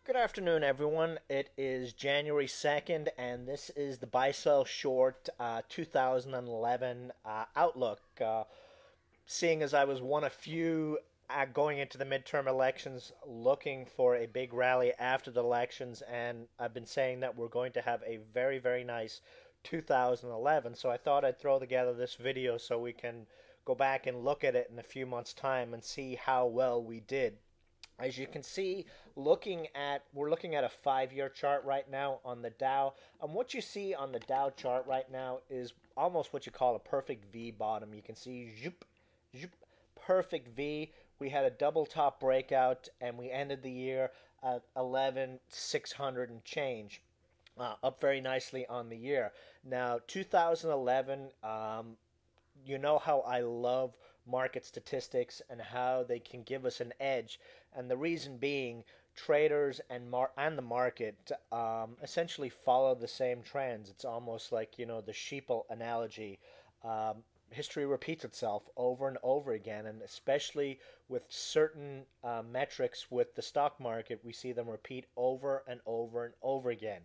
Good afternoon, everyone. It is January 2nd, and this is the Buy Sell Short 2011 Outlook. Seeing as I was one of few going into the midterm elections looking for a big rally after the elections, and I've been saying that we're going to have a very, very nice 2011. So I thought I'd throw together this video so we can go back and look at it in a few months' time and see how well we did. As you can see, we're looking at a 5-year chart right now on the Dow. And what you see on the Dow chart right now is almost what you call a perfect V bottom. You can see zoop, zoop, perfect V. We had a double top breakout and we ended the year at 11,600 and change. Up very nicely on the year. Now, 2011, you know how I love market statistics and how they can give us an edge. And the reason being, traders and the market essentially follow the same trends. It's almost like the sheeple analogy. History repeats itself over and over again, and especially with certain metrics with the stock market, we see them repeat over and over and over again.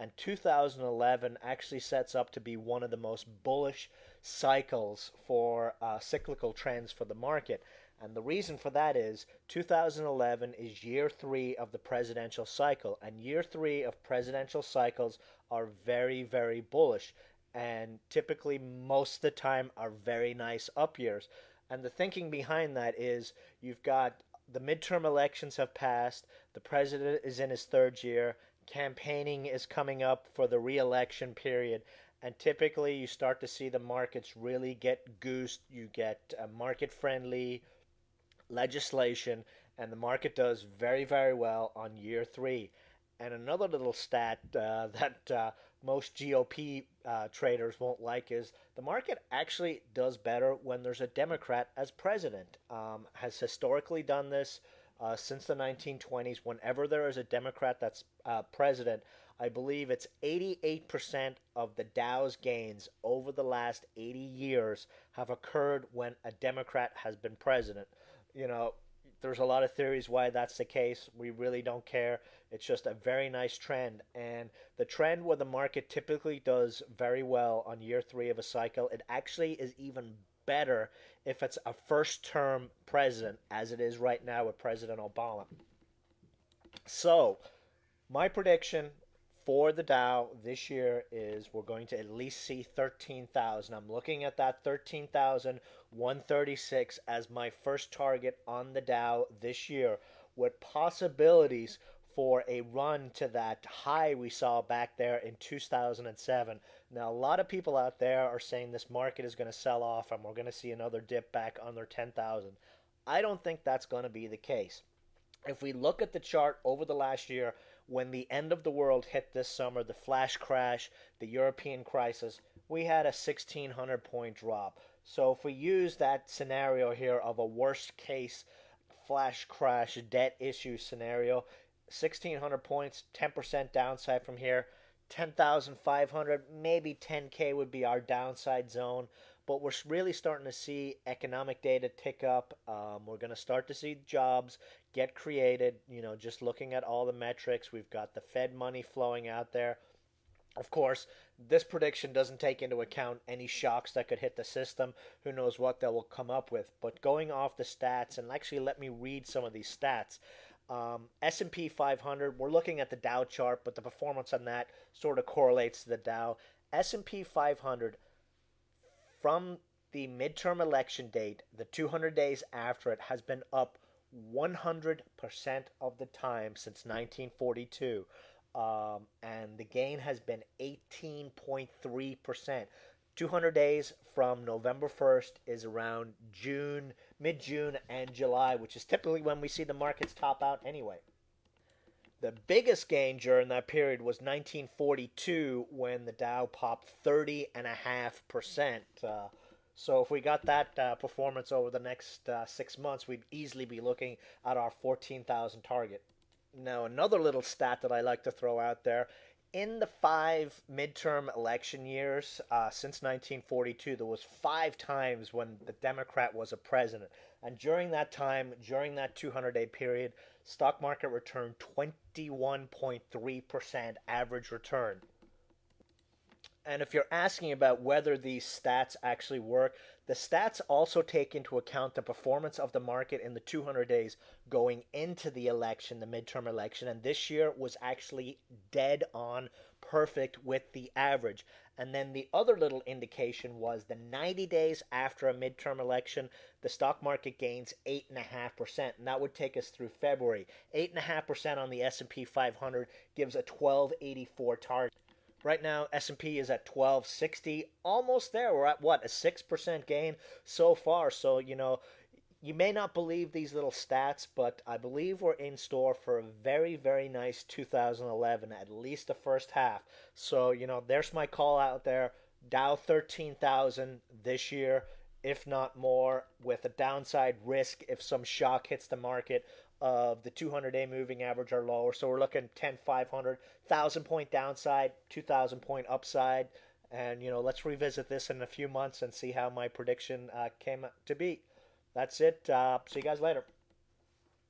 And 2011 actually sets up to be one of the most bullish cycles for cyclical trends for the market. And the reason for that is 2011 is year three of the presidential cycle, and year three of presidential cycles are very, very bullish, and typically most of the time are very nice up years. And the thinking behind that is you've got the midterm elections have passed, the president is in his third year, campaigning is coming up for the re-election period, and typically you start to see the markets really get goosed. You get market friendly legislation, and the market does very, very well on year three. And another little stat that most GOP traders won't like is the market actually does better when there's a Democrat as president. Has historically done this since the 1920s. Whenever there is a Democrat that's president, I believe it's 88% of the Dow's gains over the last 80 years have occurred when a Democrat has been president. You know, there's a lot of theories why that's the case. We really don't care. It's just a very nice trend. And the trend where the market typically does very well on year three of a cycle, it actually is even better if it's a first term president, as it is right now with President Obama. So, my prediction for the Dow this year is we're going to at least see 13,000. I'm looking at that 13,136 as my first target on the Dow this year, with possibilities for a run to that high we saw back there in 2007. Now, a lot of people out there are saying this market is going to sell off and we're going to see another dip back under 10,000. I don't think that's going to be the case. If we look at the chart over the last year, when the end of the world hit this summer, the flash crash, the European crisis, we had a 1,600 point drop. So if we use that scenario here of a worst case flash crash debt issue scenario, 1,600 points, 10% downside from here, 10,500, maybe 10K would be our downside zone. But we're really starting to see economic data tick up. We're going to start to see jobs get created. Just looking at all the metrics, we've got the Fed money flowing out there. Of course, this prediction doesn't take into account any shocks that could hit the system. Who knows what they will come up with. But going off the stats, and actually let me read some of these stats. S&P 500, we're looking at the Dow chart, but the performance on that sort of correlates to the Dow. S&P 500 from the midterm election date, the 200 days after it, has been up 100% of the time since 1942. And the gain has been 18.3%. 200 days from November 1st is around June, mid June, and July, which is typically when we see the markets top out anyway. The biggest gain during that period was 1942 when the Dow popped 30.5%. So if we got that performance over the next 6 months, we'd easily be looking at our 14,000 target. Now, another little stat that I like to throw out there. In the five midterm election years since 1942, there was 5 times when the Democrat was a president. And during that time, during that 200-day period, Stock market return 21.3% average return. And if you're asking about whether these stats actually work, the stats also take into account the performance of the market in the 200 days going into the election, the midterm election. And this year was actually dead on perfect with the average. And then the other little indication was the 90 days after a midterm election, the stock market gains 8.5%, and that would take us through February. 8.5% on the S&P 500 gives a 1284 target. Right now, S&P is at 1260, almost there. We're at what, a 6% gain so far. So, you may not believe these little stats, but I believe we're in store for a very, very nice 2011, at least the first half. So, there's my call out there. Dow 13,000 this year, if not more, with a downside risk if some shock hits the market of the 200-day moving average are lower. So we're looking 10,500, 1,000 point downside, 2,000 point upside. And, let's revisit this in a few months and see how my prediction came to be. That's it. See you guys later.